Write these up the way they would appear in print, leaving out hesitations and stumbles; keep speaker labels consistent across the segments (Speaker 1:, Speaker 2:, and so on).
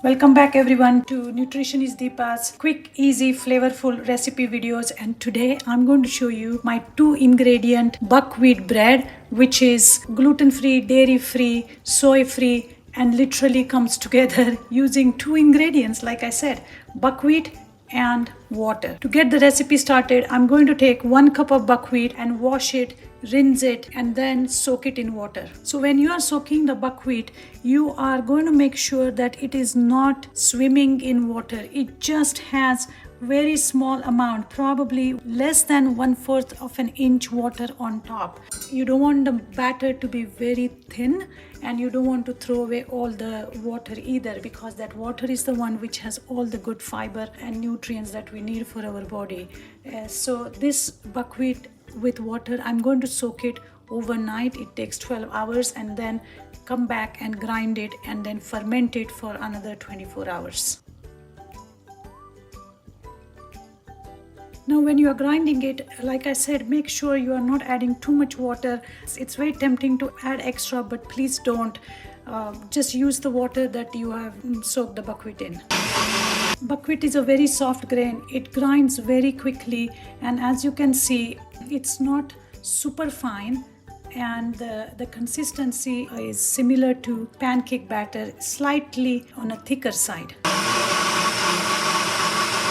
Speaker 1: Welcome back everyone to Nutritionist Deepa's quick, easy, flavorful recipe videos, and today I'm going to show you my 2-ingredient buckwheat bread, which is gluten-free, dairy-free, soy-free, and literally comes together using 2 ingredients, like I said, buckwheat and water. To get the recipe started, I'm going to take 1 cup of buckwheat and wash it, rinse it, and then soak it in water. So when you are soaking the buckwheat, you are going to make sure that it is not swimming in water. It just has very small amount, probably less than 1/4 of an inch water on top. You don't want the batter to be very thin, and you don't want to throw away all the water either, because that water is the one which has all the good fiber and nutrients that we need for our body. So this buckwheat with water, I'm going to soak it overnight. It takes 12 hours, and then come back and grind it and then ferment it for another 24 hours. Now when you are grinding it, like I said, make sure you are not adding too much water. It's very tempting to add extra, but please don't. Just use the water that you have soaked the buckwheat in. Buckwheat is a very soft grain. It grinds very quickly, and as you can see, it's not super fine, and the consistency is similar to pancake batter, slightly on a thicker side.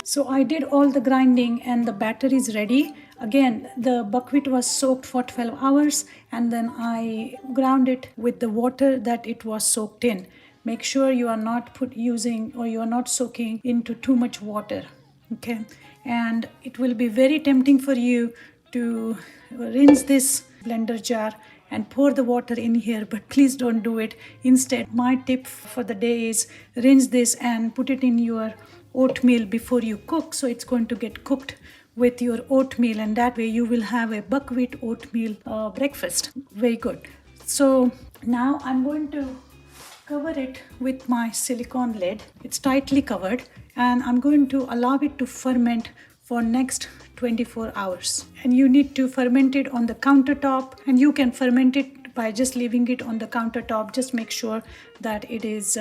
Speaker 1: So I did all the grinding and the batter is ready. Again, the buckwheat was soaked for 12 hours, and then I ground it with the water that it was soaked in. Make sure you are not you are not soaking into too much water. Okay, and it will be very tempting for you to rinse this blender jar and pour the water in here, but please don't do it. Instead, my tip for the day is rinse this and put it in your oatmeal before you cook, so it's going to get cooked with your oatmeal, and that way you will have a buckwheat oatmeal breakfast. Very good. So now I'm going to cover it with my silicone lid. It's tightly covered, and I'm going to allow it to ferment for next 24 hours. And you need to ferment it on the countertop, and you can ferment it by just leaving it on the countertop. Just make sure that it is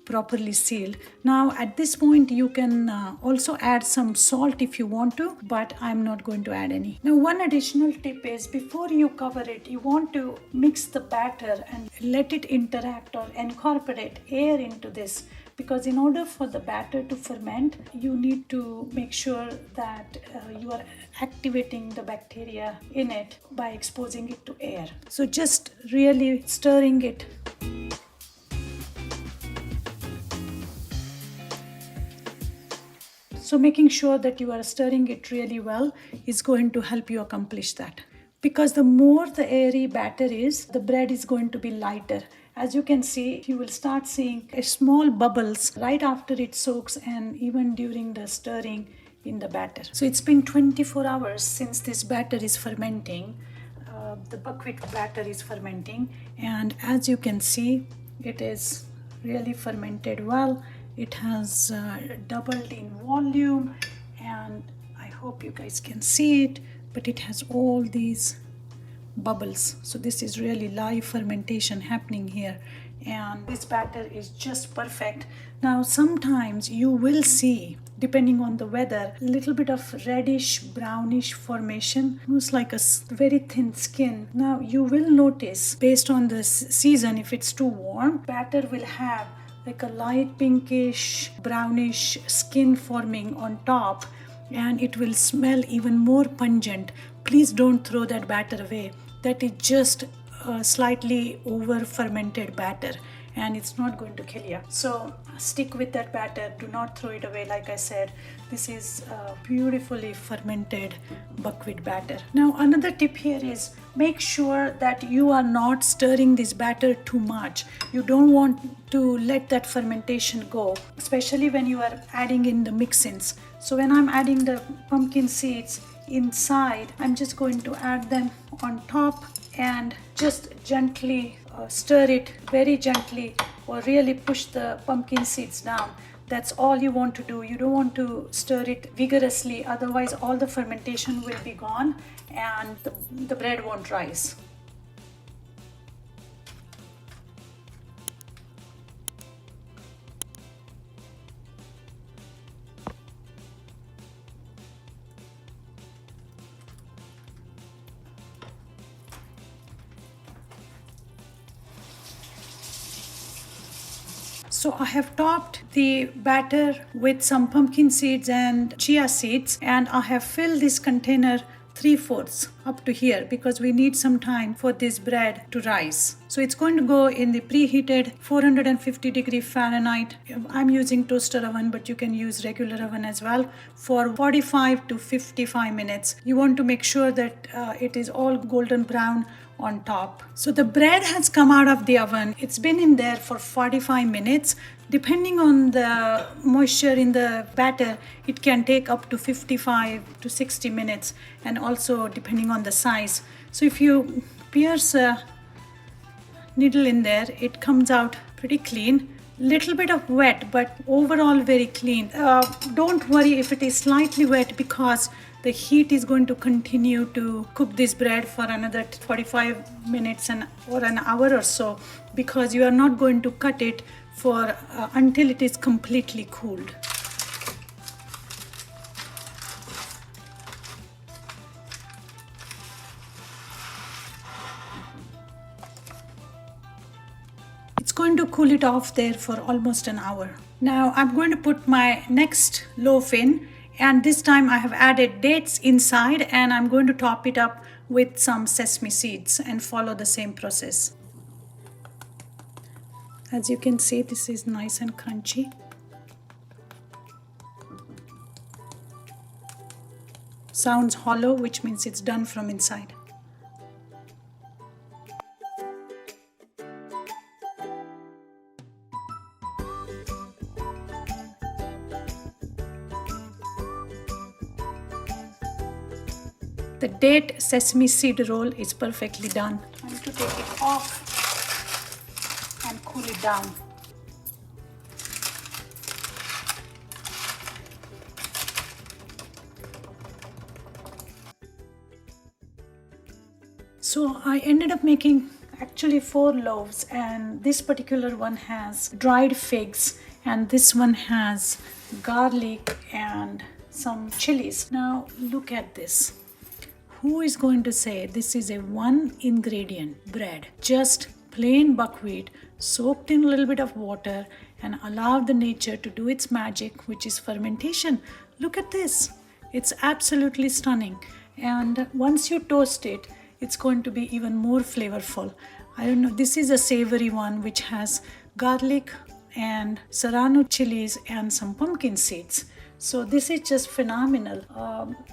Speaker 1: properly sealed. Now at this point you can also add some salt if you want to, but I'm not going to add any. Now one additional tip is, before you cover it, you want to mix the batter and let it interact or incorporate air into this, because in order for the batter to ferment, you need to make sure that you are activating the bacteria in it by exposing it to air. So just really stirring it. So making sure that you are stirring it really well is going to help you accomplish that. Because the more the airy batter is, the bread is going to be lighter. As you can see, you will start seeing small bubbles right after it soaks, and even during the stirring in the batter. So it's been 24 hours since this batter is fermenting. The buckwheat batter is fermenting, and as you can see, it is really fermented well. It has doubled in volume, and I hope you guys can see it, but it has all these bubbles. So this is really live fermentation happening here, and this batter is just perfect. Now sometimes you will see, depending on the weather, a little bit of reddish brownish formation, looks like a very thin skin. Now you will notice, based on the season, if it's too warm, batter will have like a light pinkish brownish skin forming on top, and it will smell even more pungent. Please don't throw that batter away. That is just slightly over fermented batter, and it's not going to kill you. So stick with that batter. Do not throw it away. Like I said, this is beautifully fermented buckwheat batter. Now another tip here is, make sure that you are not stirring this batter too much. You don't want to let that fermentation go, especially when you are adding in the mix-ins. So when I'm adding the pumpkin seeds inside, I'm just going to add them on top and just gently stir it very gently, or really push the pumpkin seeds down. That's all you want to do. You don't want to stir it vigorously, otherwise all the fermentation will be gone and the bread won't rise. So I have topped the batter with some pumpkin seeds and chia seeds, and I have filled this container 3/4 up to here because we need some time for this bread to rise. So it's going to go in the preheated 450°F. I'm using toaster oven, but you can use regular oven as well, for 45 to 55 minutes. You want to make sure that it is all golden brown on top. So the bread has come out of the oven. It's been in there for 45 minutes. Depending on the moisture in the batter, it can take up to 55 to 60 minutes, and also depending on the size. So if you pierce a needle in there, it comes out pretty clean. Little bit of wet, but overall very clean. Don't worry if it is slightly wet, because the heat is going to continue to cook this bread for another 45 minutes or an hour or so, because you are not going to cut it for until it is completely cooled. It's going to cool it off there for almost an hour. Now I'm going to put my next loaf in, and this time I have added dates inside, and I'm going to top it up with some sesame seeds and follow the same process. As you can see, this is nice and crunchy. Sounds hollow, which means it's done from inside. The date sesame seed roll is perfectly done. I'm going to take it off and cool it down. So I ended up making actually 4 loaves, and this particular one has dried figs, and this one has garlic and some chilies. Now look at this. Who is going to say this is a 1 ingredient bread? Just plain buckwheat soaked in a little bit of water and allow the nature to do its magic, which is fermentation. Look at this. It's absolutely stunning. And once you toast it, it's going to be even more flavorful. I don't know, this is a savory one which has garlic and serrano chilies and some pumpkin seeds. So this is just phenomenal.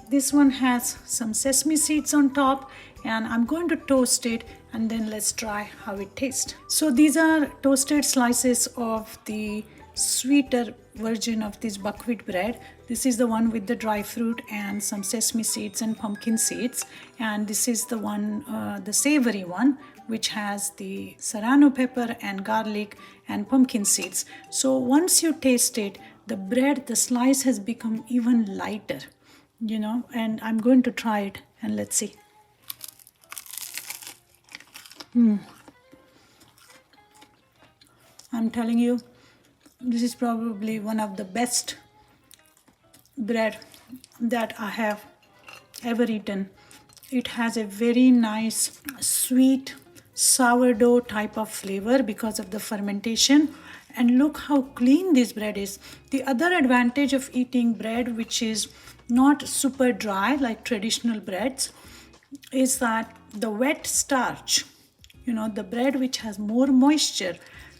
Speaker 1: This one has some sesame seeds on top, and I'm going to toast it, and then let's try how it tastes. So these are toasted slices of the sweeter version of this buckwheat bread. This is the one with the dry fruit and some sesame seeds and pumpkin seeds, and this is the one, the savory one, which has the serrano pepper and garlic and pumpkin seeds. So once you taste it, the bread, the slice has become even lighter, you know, and I'm going to try it and let's see. I'm telling you, this is probably one of the best bread that I have ever eaten. It has a very nice, sweet, sourdough type of flavor because of the fermentation. And look how clean this bread is. The other advantage of eating bread which is not super dry like traditional breads is that the wet starch, you know, the bread which has more moisture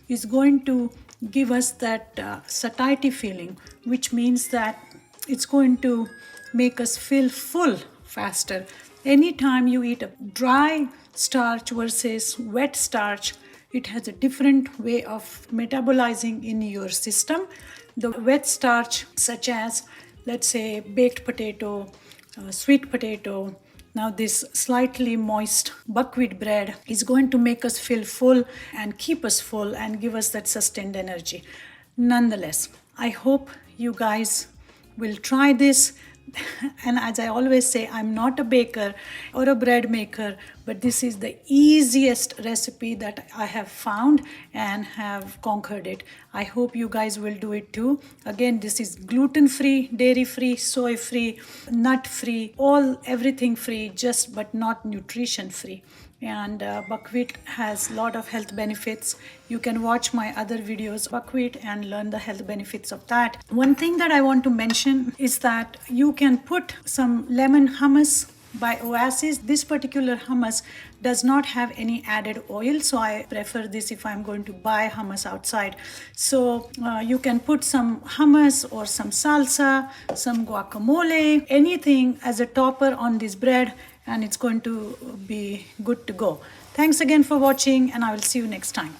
Speaker 1: is going to give us that satiety feeling, which means that it's going to make us feel full faster. Anytime you eat a dry starch versus wet starch, it has a different way of metabolizing in your system. The wet starch, such as, let's say, baked potato, sweet potato, now this slightly moist buckwheat bread is going to make us feel full and keep us full and give us that sustained energy. Nonetheless, I hope you guys will try this. And as I always say, I'm not a baker or a bread maker, but this is the easiest recipe that I have found and have conquered it. I hope you guys will do it too. Again, this is gluten-free, dairy-free, soy-free, nut-free, everything free, but not nutrition-free. and buckwheat has a lot of health benefits. You can watch my other videos buckwheat and learn the health benefits of that. One thing that I want to mention is that you can put some lemon hummus by Oasis. This particular hummus does not have any added oil, so I prefer this if I'm going to buy hummus outside. So you can put some hummus or some salsa, some guacamole, anything as a topper on this bread, and it's going to be good to go. Thanks again for watching, and I will see you next time.